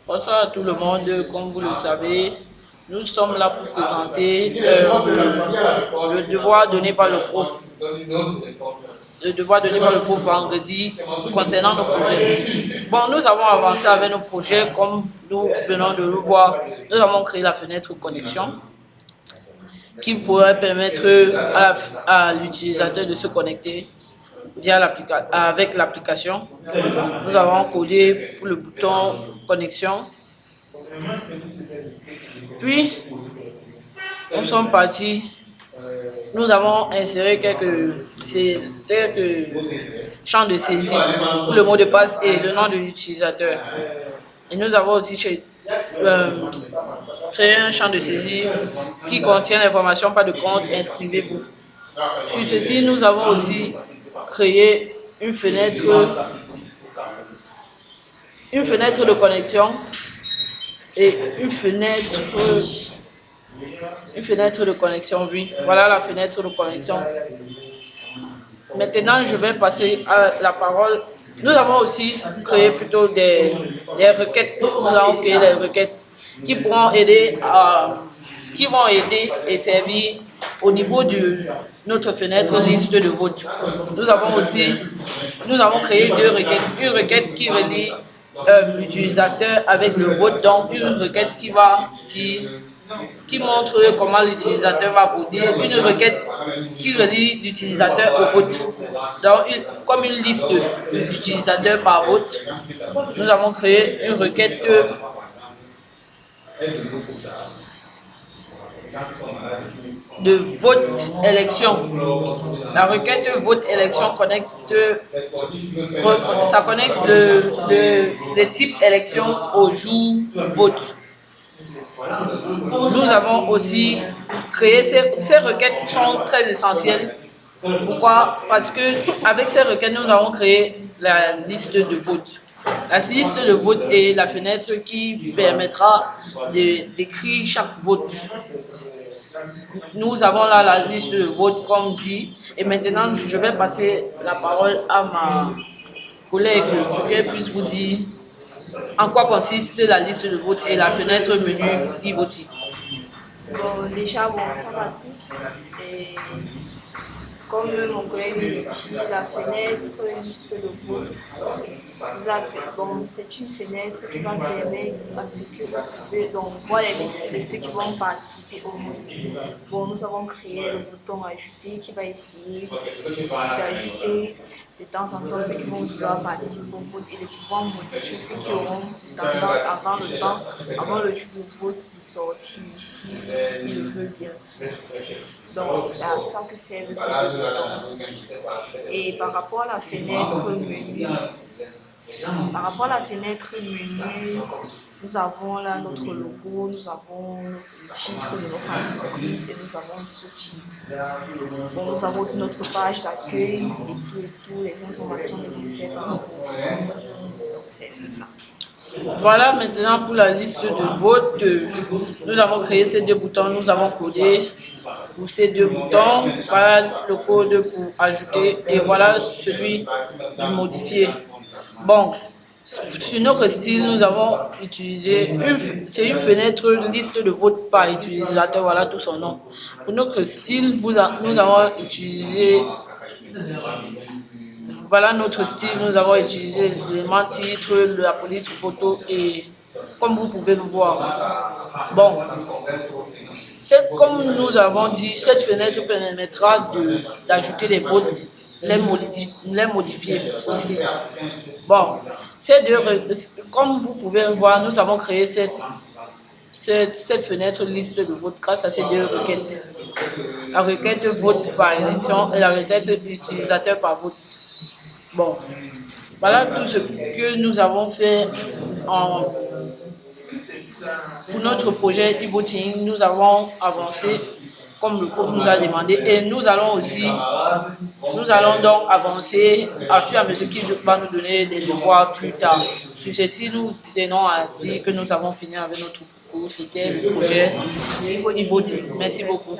Bonsoir à tout le monde, comme vous le savez, nous sommes là pour présenter le devoir donné par le prof. Le devoir donné par le prof vendredi concernant nos projets. Bon, nous avons avancé avec nos projets comme nous venons de le voir. Nous avons créé la fenêtre connexion qui pourrait permettre à l'utilisateur de se connecter avec l'application. Nous avons codé pour le bouton connexion. Puis, nous sommes partis. Nous avons inséré quelques champs de saisie pour le mot de passe et le nom de l'utilisateur. Et nous avons aussi créé un champ de saisie qui contient l'information pas de compte, inscrivez-vous. Sur ceci, nous avons aussi créé une fenêtre de connexion et une fenêtre de connexion, oui. Voilà la fenêtre de connexion. Maintenant, je vais passer à la parole. Nous avons aussi créé plutôt des requêtes. Nous avons créé des requêtes qui vont aider et servir au niveau de notre fenêtre liste de vote. Nous avons créé deux requêtes. Une requête qui relie l'utilisateur avec le vote, donc une requête qui montre comment l'utilisateur va voter, une requête qui relie l'utilisateur au vote. Donc, comme une liste d'utilisateurs par vote, nous avons créé une requête de vote élection. La requête vote élection connecte le type élection au jour vote. Nous avons aussi créé ces requêtes sont très essentielles. Pourquoi? Parce que avec ces requêtes, nous avons créé la liste de vote. La liste de vote est la fenêtre qui permettra d'écrire chaque vote. Nous avons là la liste de vote comme dit. Et maintenant, je vais passer la parole à ma collègue pour qu'elle puisse vous dire en quoi consiste la liste de vote et la fenêtre menu e-voting. Bon, déjà, bonsoir à tous. Et comme mon collègue l'a dit, la fenêtre liste de vote, c'est une fenêtre qui va permettre à ce que voir les listes de ceux qui vont participer au vote. Bon, nous avons créé le bouton ajouter qui va essayer d'ajouter de temps en temps ceux qui vont vouloir participer au vote et de pouvoir modifier ceux qui auront tendance avant le jour du vote de sortir ici, ils le veulent bien sûr. Donc c'est à ça que servent ces deux boutons. Et par rapport à la fenêtre menu, nous avons là notre logo, nous avons le titre de notre entreprise et nous avons un sous-titre. Bon, nous avons aussi notre page d'accueil et tout, les informations nécessaires par rapport. Donc c'est un peu ça. Voilà maintenant pour la liste de vote. Nous avons créé ces deux boutons, nous avons codé pour ces deux boutons. Voilà le code pour ajouter et voilà celui de modifier. Bon, sur notre style, nous avons utilisé c'est une fenêtre liste de vote par utilisateur, voilà tout son nom. Pour notre style, nous avons utilisé, voilà notre style, nous avons utilisé l'élément titre, la police photo et comme vous pouvez le voir. Bon, comme nous avons dit, cette fenêtre permettra d'ajouter les votes, les modifier aussi. Bon, comme vous pouvez voir, nous avons créé cette fenêtre liste de vote grâce à ces deux requêtes. La requête vote par élection et la requête utilisateur par vote. Bon, voilà tout ce que nous avons fait pour notre projet e-voting. Nous avons avancé comme le prof nous a demandé et nous allons donc avancer à fur et à mesure qu'il va nous donner des devoirs plus tard. Sur ceci, nous tenons à dire que nous avons fini avec notre cours. C'était le projet e-voting. Merci beaucoup.